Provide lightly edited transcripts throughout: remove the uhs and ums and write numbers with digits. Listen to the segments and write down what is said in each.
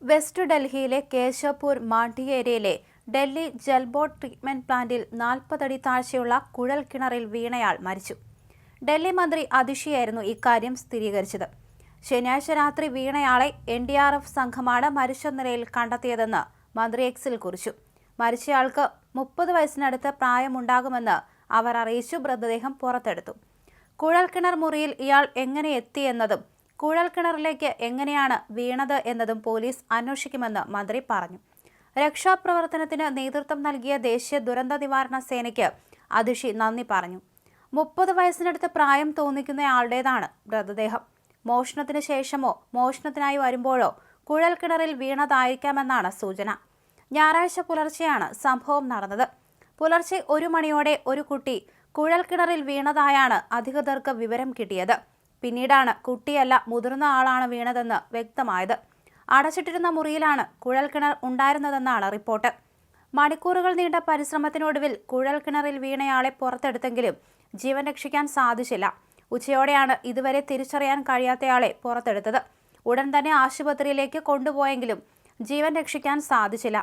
West ഡൽഹിയിലെ കേശവ്പൂർ മാണ്ഡി ഏരിയയിലെ Delhi ജൽബോർഡ് treatment പ്ലാന്റിൽ 40 അടി താഴ്ചയുള്ള കുഴൽ കിണറിൽ വീണയാൾ മരിച്ചു. ഡൽഹി മന്ത്രി അതിഷിയായിരുന്നു ഇക്കാര്യം സ്ഥിരീകരിച്ചത്. ശനിയാഴ്ച രാത്രി വീണയാളെ NDRF സംഘമാണ് മരിച്ച നിലയിൽ കണ്ടെത്തിയതെന്ന് മന്ത്രി എക്സിൽ കുറിച്ചു. മരിച്ചയാൾക്ക് 30 വയസ്സിനടുത്ത് പ്രായമുണ്ടാകുമെന്ന് അവർ അറിയിച്ചു. മൃതദേഹം പുറത്തെടുത്തു. കുഴൽക്കിണർ മുറിയിൽ ഇയാൾ എങ്ങനെ എത്തിയെന്നതും കുഴൽക്കിണറിലേക്ക് എങ്ങനെയാണ് വീണത് എന്നതും പോലീസ് അന്വേഷിക്കുമെന്ന് മന്ത്രി പറഞ്ഞു. രക്ഷാപ്രവർത്തനത്തിന് നേതൃത്വം നൽകിയ ദേശീയ ദുരന്ത നിവാരണ സേനയ്ക്ക് അതിഷി നന്ദി പറഞ്ഞു. 30 വയസ്സിനടുത്ത് പ്രായം തോന്നിക്കുന്നയാളുടേതാണ് മൃതദേഹം. മോഷണത്തിന് ശേഷമോ മോഷണത്തിനായി വരുമ്പോഴോ കുഴൽക്കിണറിൽ വീണതായിരിക്കാമെന്നാണ് സൂചന. ഞായറാഴ്ച പുലർച്ചെയാണ് സംഭവം നടന്നത്. പുലർച്ചെ 1 മണിയോടെ ഒരു കുട്ടി കുഴൽക്കിണറിൽ വീണതായാണ് അധികൃതർക്ക് വിവരം കിട്ടിയത്. പിന്നീടാണ് കുട്ടിയല്ല മുതിർന്ന ആളാണ് വീണതെന്ന് വ്യക്തമായത്. അടച്ചിട്ടിരുന്ന മുറിയിലാണ് കുഴൽക്കിണർ ഉണ്ടായിരുന്നതെന്നാണ് റിപ്പോർട്ട്. മണിക്കൂറുകൾ നീണ്ട പരിശ്രമത്തിനൊടുവിൽ കുഴൽക്കിണറിൽ വീണയാളെ പുറത്തെടുത്തെങ്കിലും ജീവൻ രക്ഷിക്കാൻ സാധിച്ചില്ല. ഉച്ചയോടെയാണ് ഇതുവരെ തിരിച്ചറിയാൻ കഴിയാത്തയാളെ പുറത്തെടുത്തത്. ഉടൻ തന്നെ ആശുപത്രിയിലേക്ക് കൊണ്ടുപോയെങ്കിലും ജീവൻ രക്ഷിക്കാൻ സാധിച്ചില്ല.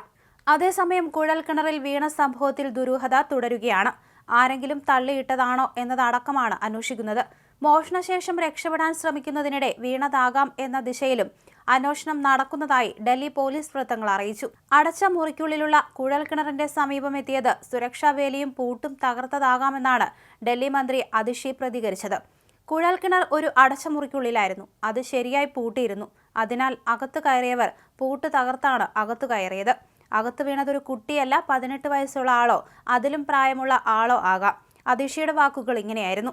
അതേസമയം കുഴൽക്കിണറിൽ വീണ സംഭവത്തിൽ ദുരൂഹത തുടരുകയാണ്. ആരെങ്കിലും തള്ളിയിട്ടതാണോ എന്നതടക്കമാണ് അന്വേഷിക്കുന്നത്. മോഷണശേഷം രക്ഷപ്പെടാൻ ശ്രമിക്കുന്നതിനിടെ വീണതാകാം എന്ന ദിശയിലും അന്വേഷണം നടക്കുന്നതായി ഡൽഹി പോലീസ് വൃത്തങ്ങൾ അറിയിച്ചു. അടച്ച മുറിക്കുള്ളിലുള്ള കുഴൽക്കിണറിന്റെ സമീപം എത്തിയത് സുരക്ഷാ വേലിയും പൂട്ടും തകർത്തതാകാമെന്നാണ് ഡൽഹി മന്ത്രി അതിഷി പ്രതികരിച്ചത്. കുഴൽക്കിണർ ഒരു അടച്ച മുറിക്കുള്ളിലായിരുന്നു. അത് ശരിയായി പൂട്ടിയിരുന്നു. അതിനാൽ അകത്ത് കയറിയവർ പൂട്ട് തകർത്താണ് അകത്തു കയറിയത്. അകത്ത് വീണതൊരു കുട്ടിയല്ല, 18 വയസ്സുള്ള ആളോ അതിലും പ്രായമുള്ള ആളോ ആകാം. അതിഷിയുടെ വാക്കുകൾ ഇങ്ങനെയായിരുന്നു.